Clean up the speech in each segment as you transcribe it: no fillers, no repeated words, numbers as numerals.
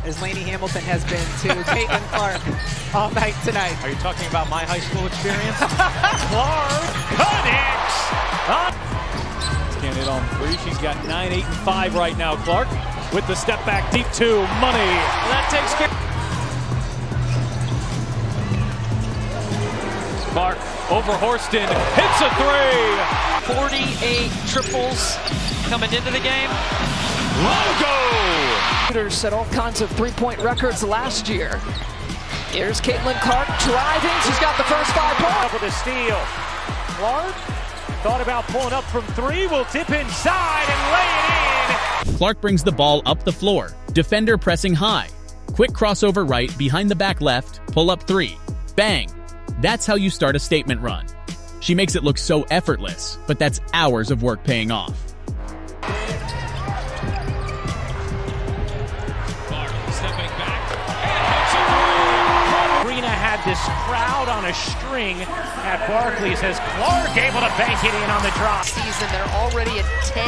as Lainey Hamilton has been to Caitlin Clark all night tonight. Are you talking about my high school experience? Clark connects! Can't hit on three. She's got 9, 8, and 5 right now. Clark with the step back deep two. Money. That takes care. Clark over Horston. Hits a three. 48 triples coming into the game. Logo! Set all kinds of three-point records last year. Here's Caitlin Clark driving. She's got the first 5 points. With a steal. Clark thought about pulling up from 3. Will dip inside and lay it in. Clark brings the ball up the floor. Defender pressing high. Quick crossover right, behind the back left, pull up 3. Bang! That's how you start a statement run. She makes it look so effortless, but that's hours of work paying off. Clark stepping back. Arena had this crowd on a string at Barclays as Clark able to bank it in on the drop. Season, they're already at 10.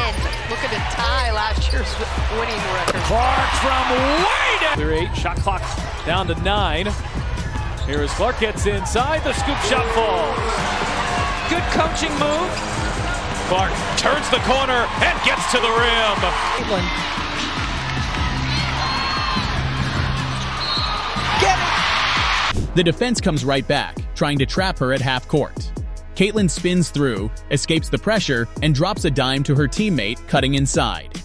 Looking to tie last year's winning record. Clark from way down. Clear 8, shot clock down to 9. Here as Clark gets inside, the scoop shot falls. Good coaching move. Clark turns the corner and gets to the rim. Caitlin. Get it! The defense comes right back, trying to trap her at half court. Caitlin spins through, escapes the pressure, and drops a dime to her teammate cutting inside.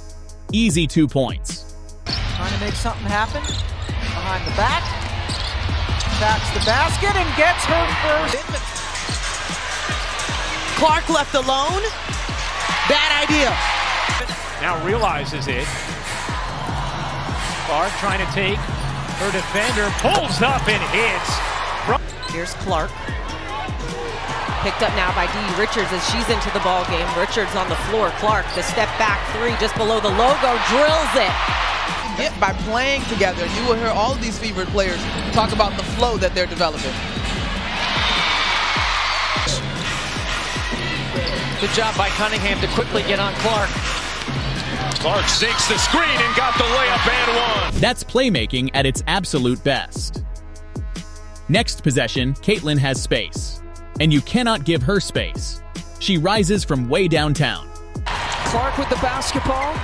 Easy 2 points. Trying to make something happen. Behind the back. Backs the basket and gets her first. Clark left alone. Bad idea. Now realizes it. Clark trying to take her defender, pulls up and hits. Here's Clark. Picked up now by Dee Richards as she's into the ball game. Richards on the floor. Clark, the step back 3 just below the logo, drills it. Get by playing together. You will hear all of these featured players talk about the flow that they're developing. Good job by Cunningham to quickly get on Clark. Clark sinks the screen and got the layup and one. That's playmaking at its absolute best. Next possession, Caitlin has space. And you cannot give her space. She rises from way downtown. Clark with the basketball.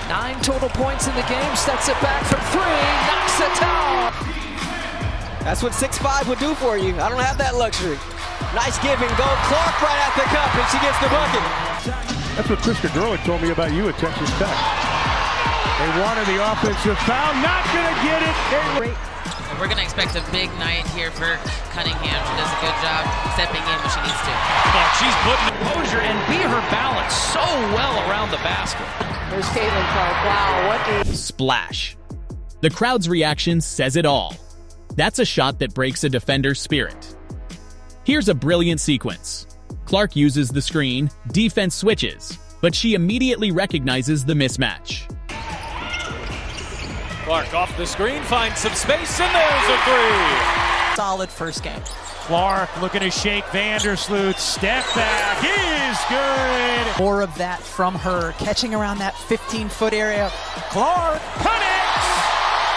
9 total points in the game. Steps it back from 3. Knocks it down. That's what 6'5" would do for you. I don't have that luxury. Nice give and go. Clark right at the cup, and she gets the bucket. That's what Chris Cadroa told me about you at Texas Tech. They wanted the offensive foul. Not going to get it. We're going to expect a big night here for Cunningham. She does a good job stepping in when she needs to. Clark, she's putting composure and be her balance so well around the basket. There's Caitlin Clark. Wow, what a Splash. The crowd's reaction says it all. That's a shot that breaks a defender's spirit. Here's a brilliant sequence. Clark uses the screen, defense switches, but she immediately recognizes the mismatch. Clark off the screen, finds some space, and there's a 3. Solid first game. Clark looking to shake Vandersloot. Step back is good. More of that from her, catching around that 15-foot area. Clark connects.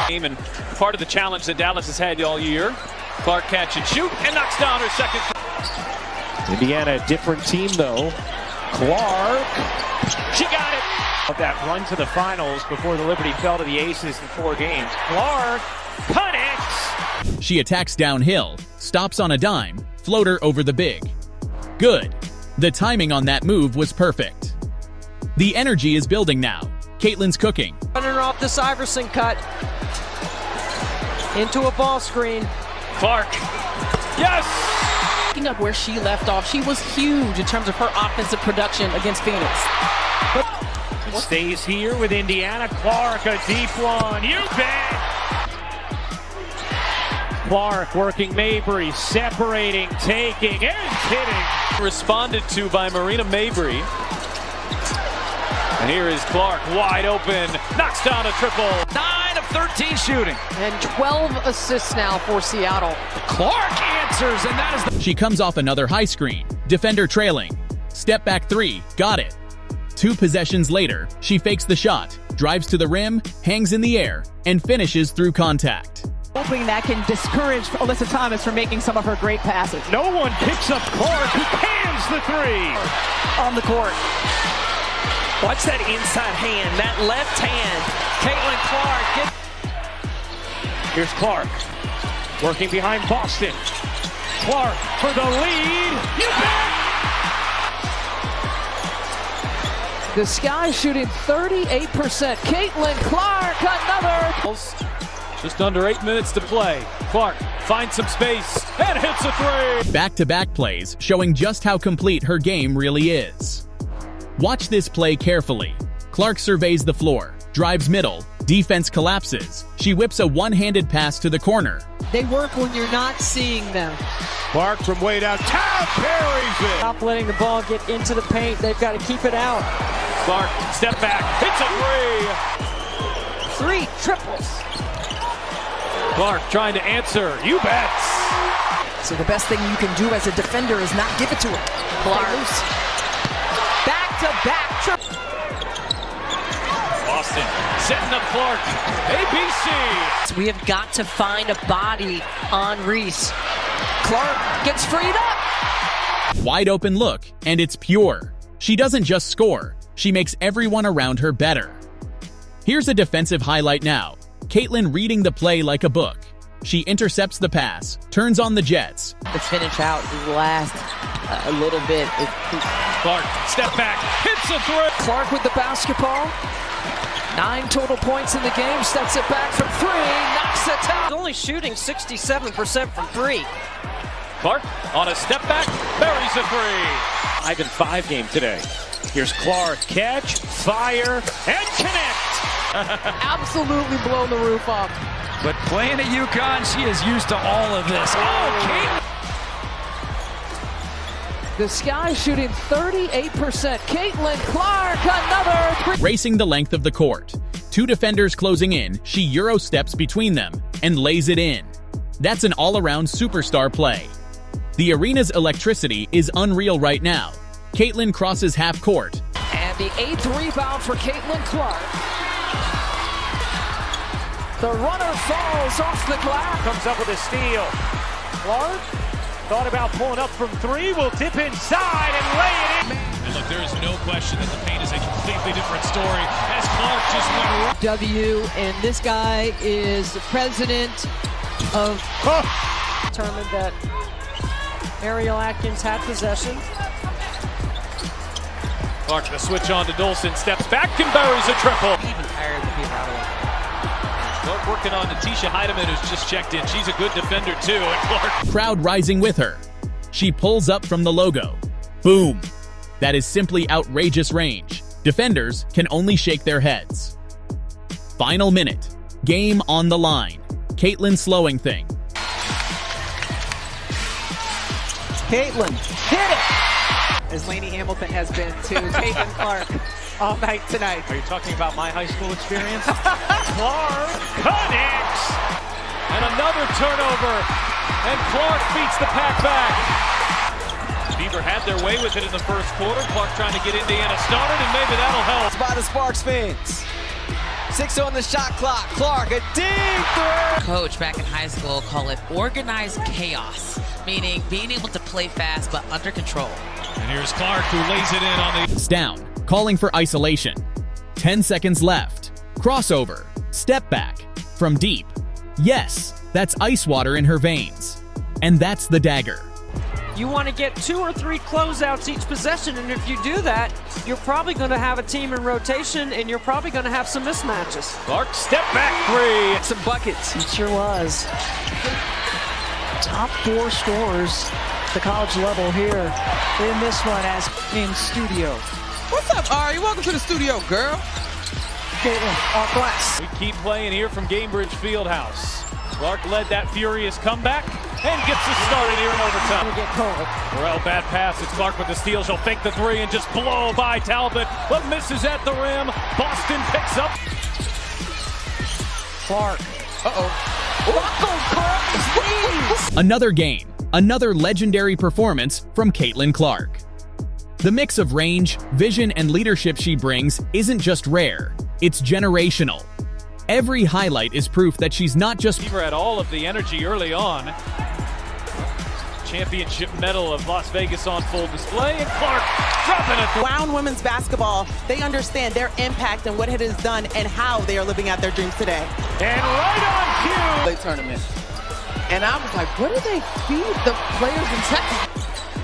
And part of the challenge that Dallas has had all year. Clark catch and shoot and knocks down her second. Indiana, a different team though. Clark, she got it. Of that run to the finals before the Liberty fell to the Aces in 4 games. Clark connects. She attacks downhill, stops on a dime, floater over the big. Good. The timing on that move was perfect. The energy is building now. Caitlin's cooking. running off this Iverson cut. Into a ball screen. Clark. Yes! Picking up where she left off, she was huge in terms of her offensive production against Phoenix. It stays here with Indiana. Clark, a deep one. You bet! Clark working Mabry, separating, taking, and hitting. Responded to by Marina Mabry. And here is Clark, wide open, knocks down a triple. 9 of 13 shooting. And 12 assists now for Seattle. Clark answers, and that is She comes off another high screen. Defender trailing. Step back three. Got it. 2 possessions later, she fakes the shot, drives to the rim, hangs in the air, and finishes through contact. Hoping that can discourage Alyssa Thomas from making some of her great passes. No one picks up Clark, who cans the three. On the court. Watch that inside hand, that left hand. Caitlin Clark. Here's Clark, working behind Boston. Clark for the lead. You bet! The Sky shooting 38%. Caitlin Clark, another. Just under 8 minutes to play. Clark finds some space and hits a three. Back-to-back plays showing just how complete her game really is. Watch this play carefully. Clark surveys the floor, drives middle, defense collapses. She whips a one-handed pass to the corner. They work when you're not seeing them. Clark from way downtown carries it. Stop letting the ball get into the paint. They've got to keep it out. Clark, step back, hits a three. 3 triples. Clark trying to answer. You bet. So the best thing you can do as a defender is not give it to her. Clark. Back-to-back triple. Boston setting up Clark. ABC. We have got to find a body on Reese. Clark gets freed up. Wide open look, and it's pure. She doesn't just score, she makes everyone around her better. Here's a defensive highlight now. Caitlin reading the play like a book. She intercepts the pass, turns on the Jets. Let's finish out the last a little bit. Clark, step back, hits a three. Clark with the basketball. 9 total points in the game, steps it back from 3, knocks it down. Only shooting 67% from 3. Clark on a step back, buries a three. 5-5 game today. Here's Clark, catch, fire, and connect. Absolutely blown the roof off. But playing at UConn, she is used to all of this. Oh, Kate. The Sky shooting 38%. Caitlin Clark, another 3. Racing the length of the court. 2 defenders closing in, she Euro steps between them and lays it in. That's an all-around superstar play. The arena's electricity is unreal right now. Caitlin crosses half court. And the 8th rebound for Caitlin Clark. The runner falls off the glass. Comes up with a steal. Clark thought about pulling up from 3, will dip inside and lay it in. And look, there is no question that the paint is a completely different story as Clark just went right. And this guy is the president of determined that Ariel Atkins had possession. Clark the switch on to Dolson, steps back and buries a triple. Even tired the people out of it. Clark working on Natisha Heidemann, who's just checked in. She's a good defender too, and Clark. Crowd rising with her. She pulls up from the logo. Boom! That is simply outrageous range. Defenders can only shake their heads. Final minute. Game on the line. Caitlin slowing thing. Caitlin, hit it! As Lainey Hamilton has been to Caitlin Clark all night tonight. Are you talking about my high school experience? Clark connects! And another turnover. And Clark beats the pack back. Beaver had their way with it in the first quarter. Clark trying to get Indiana started, and maybe that'll help. By the Sparks fans. 6 on the shot clock. Clark, a deep three. Coach back in high school call it organized chaos, meaning being able to play fast but under control. And here's Clark who lays it in on the... It's down, calling for isolation. 10 seconds left. Crossover. Step back. From deep. Yes, that's ice water in her veins. And that's the dagger. You want to get 2 or 3 closeouts each possession, and if you do that, you're probably going to have a team in rotation, and you're probably going to have some mismatches. Clark step back three. Some buckets. It sure was. Top 4 scorers at the college level here in this one as in studio. What's up, Ari? Welcome to the studio, girl. Caitlin, off glass. We keep playing here from Gamebridge Fieldhouse. Clark led that furious comeback and gets us started here in overtime. Get cold. Morel, bad pass. It's Clark with the steal. She'll fake the 3 and just blow by Talbot, but misses at the rim. Boston picks up. Clark. Another game, another legendary performance from Caitlin Clark. The mix of range, vision, and leadership she brings isn't just rare, it's generational. Every highlight is proof that she's not just had all of the energy early on. Championship medal of Las Vegas on full display, and Clark dropping it. Brown women's basketball, they understand their impact and what it has done and how they are living out their dreams today. And right on cue. Play tournament. And I was like, what do they feed the players in Texas?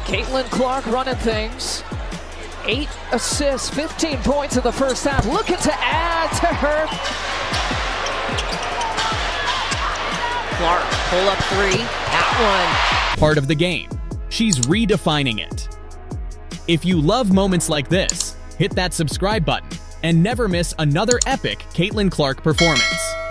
Caitlin Clark running things. 8 assists, 15 points in the first half. Looking to add to her. Clark, pull up three. That one. part of the game. She's redefining it. If you love moments like this, hit that subscribe button and never miss another epic Caitlin Clark performance.